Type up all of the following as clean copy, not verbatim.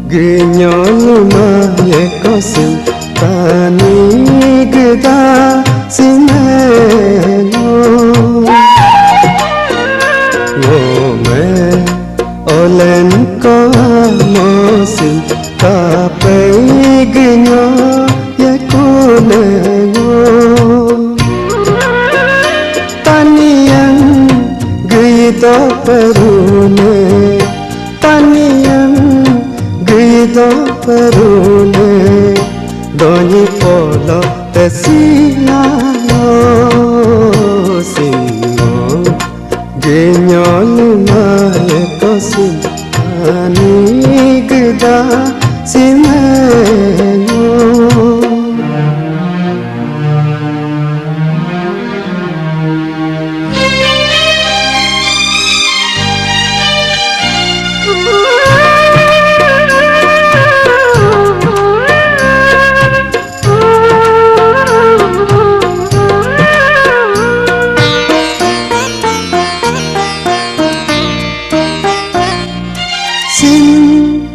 Grinyon maye kosim tani gda simeno Ngome olen ko mosim kapai gnyo ye kunengo Taniyan gito perune Taniyan gito perune Doni polo tesilano singo Ginyon maye kosim ani gda simeno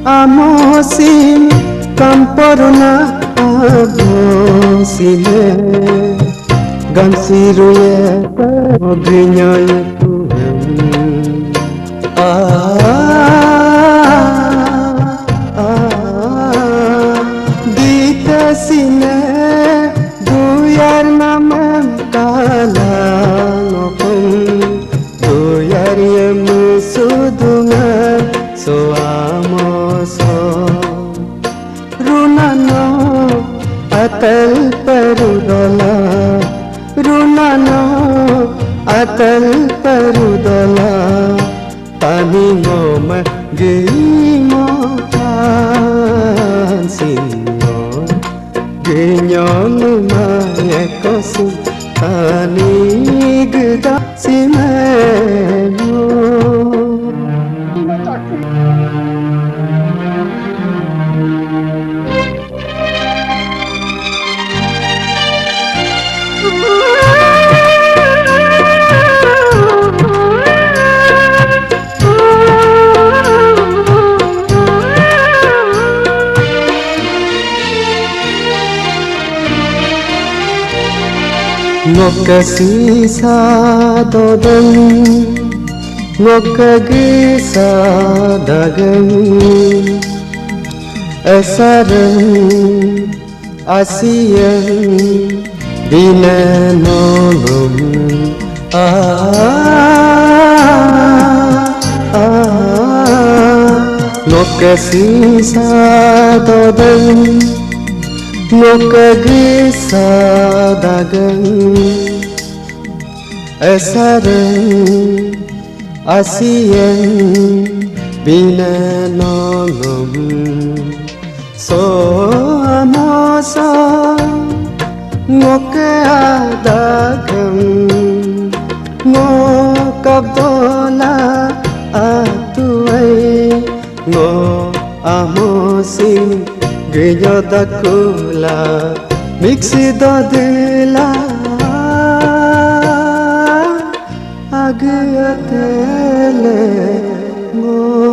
Amosim kamporna abosile gamsiruye ogrinyoye tuhem ditasine duyar namam kalanopum duyar yemusudunga soamoso runano atal parudola runano atal parudola tani ngoma geimo sinno genyon maye kosu tani gda simeno Ngokasisa dodeng ngokagisa dagang esareng asiyang dinanolong ngokasisa dodeng ngokagisa dagang esareng asiyang binanolong so amosa ngokadagang ngokabdola atuay ngo amosim Gyo dakula mixi dodila agyatele mo